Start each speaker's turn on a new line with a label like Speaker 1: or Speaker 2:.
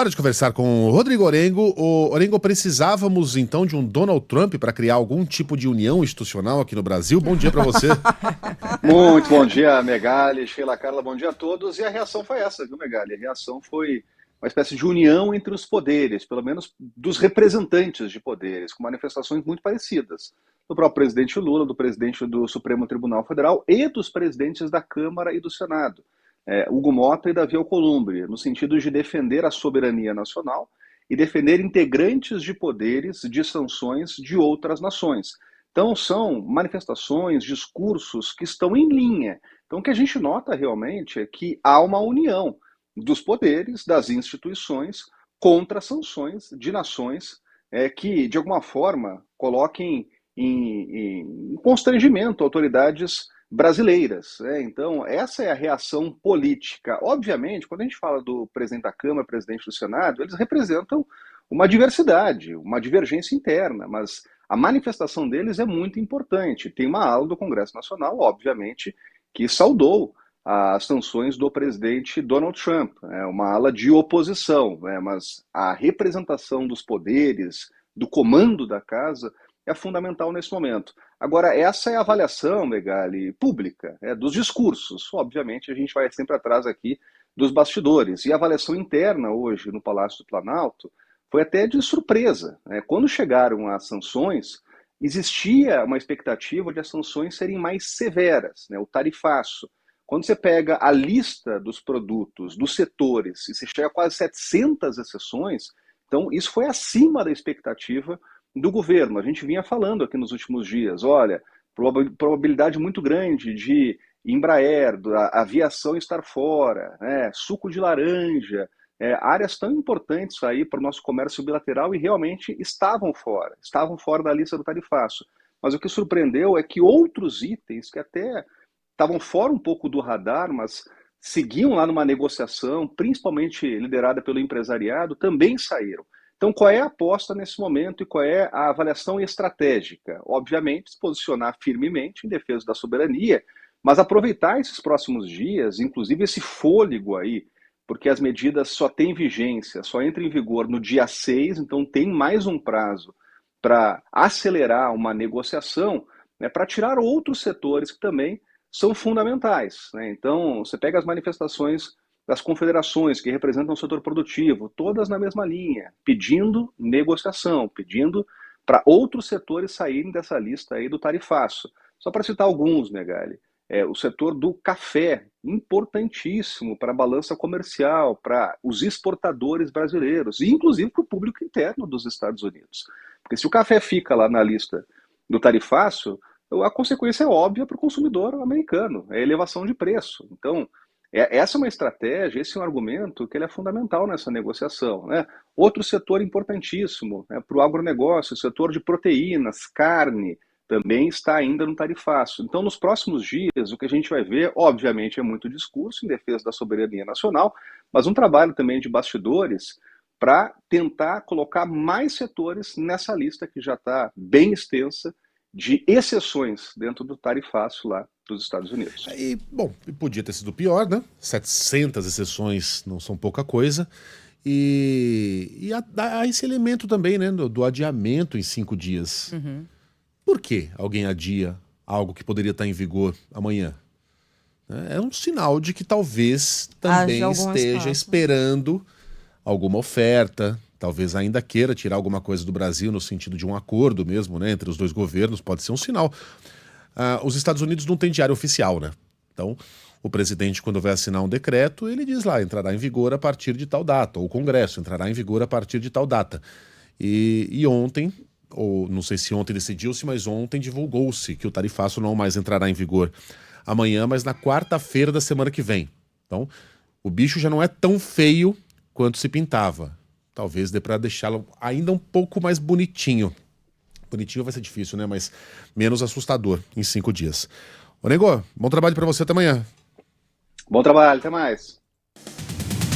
Speaker 1: Hora de conversar com o Rodrigo Orengo. Orengo, precisávamos então de um Donald Trump para criar algum tipo de união institucional aqui no Brasil? Bom dia para você.
Speaker 2: Muito bom dia, Megali, Sheila Carla, bom dia a todos. E a reação foi essa, viu, Megali? A reação foi uma espécie de união entre os poderes, pelo menos dos representantes de poderes, com manifestações muito parecidas. Do próprio presidente Lula, do presidente do Supremo Tribunal Federal e dos presidentes da Câmara e do Senado, Hugo Mota e Davi Alcolumbre, no sentido de defender a soberania nacional e defender integrantes de poderes de sanções de outras nações. Então, são manifestações, discursos que estão em linha. Então, o que a gente nota realmente é que há uma união dos poderes, das instituições, contra sanções de nações que, de alguma forma, coloquem em constrangimento autoridades brasileiras. Então, essa é a reação política. Obviamente, quando a gente fala do presidente da Câmara, presidente do Senado, eles representam uma diversidade, uma divergência interna, mas a manifestação deles é muito importante. Tem uma ala do Congresso Nacional, obviamente, que saudou as sanções do presidente Donald Trump, uma ala de oposição, mas a representação dos poderes, do comando da casa, é fundamental nesse momento. Agora, essa é a avaliação, Megali, pública, dos discursos. Obviamente, a gente vai sempre atrás aqui dos bastidores. E a avaliação interna hoje no Palácio do Planalto foi até de surpresa. Quando chegaram as sanções, existia uma expectativa de as sanções serem mais severas, o tarifaço. Quando você pega a lista dos produtos, dos setores, e você chega a quase 700 exceções, então isso foi acima da expectativa do governo. A gente vinha falando aqui nos últimos dias, olha, probabilidade muito grande de Embraer, a aviação estar fora, suco de laranja, áreas tão importantes aí para o nosso comércio bilateral e realmente estavam fora da lista do tarifaço. Mas o que surpreendeu é que outros itens que até estavam fora um pouco do radar, mas seguiam lá numa negociação, principalmente liderada pelo empresariado, também saíram. Então, qual é a aposta nesse momento e qual é a avaliação estratégica? Obviamente, se posicionar firmemente em defesa da soberania, mas aproveitar esses próximos dias, inclusive esse fôlego aí, porque as medidas só têm vigência, só entram em vigor no dia 6, então tem mais um prazo para acelerar uma negociação, para tirar outros setores que também são fundamentais. Então, você pega as manifestações das confederações que representam o setor produtivo, todas na mesma linha, pedindo negociação, pedindo para outros setores saírem dessa lista aí do tarifaço. Só para citar alguns, Megali, o setor do café, importantíssimo para a balança comercial, para os exportadores brasileiros, e inclusive para o público interno dos Estados Unidos. Porque se o café fica lá na lista do tarifaço, a consequência é óbvia para o consumidor americano, é a elevação de preço. Então, essa é uma estratégia, esse é um argumento que ele é fundamental nessa negociação. Outro setor importantíssimo para o agronegócio, o setor de proteínas, carne, também está ainda no tarifaço. Então, nos próximos dias, o que a gente vai ver, obviamente, é muito discurso em defesa da soberania nacional, mas um trabalho também de bastidores para tentar colocar mais setores nessa lista que já está bem extensa de exceções dentro do tarifaço lá dos Estados Unidos.
Speaker 1: E, bom, podia ter sido pior, né? 700 exceções não são pouca coisa. E há esse elemento também, né, do adiamento em 5 dias.
Speaker 3: Uhum.
Speaker 1: Por que alguém adia algo que poderia estar em vigor amanhã? É um sinal de que talvez também esteja esperando alguma oferta, talvez ainda queira tirar alguma coisa do Brasil no sentido de um acordo mesmo, entre os dois governos, pode ser um sinal. Os Estados Unidos não têm diário oficial, né? Então, o presidente, quando vai assinar um decreto, ele diz lá, entrará em vigor a partir de tal data, ou o Congresso entrará em vigor a partir de tal data. E ontem, ou não sei se ontem decidiu-se, mas ontem divulgou-se que o tarifaço não mais entrará em vigor amanhã, mas na quarta-feira da semana que vem. Então, o bicho já não é tão feio quanto se pintava. Talvez dê para deixá-lo ainda um pouco mais bonitinho. Bonitinho vai ser difícil, né? Mas menos assustador em 5 dias. Ô, Nego, bom trabalho para você, até amanhã.
Speaker 2: Bom trabalho, até mais.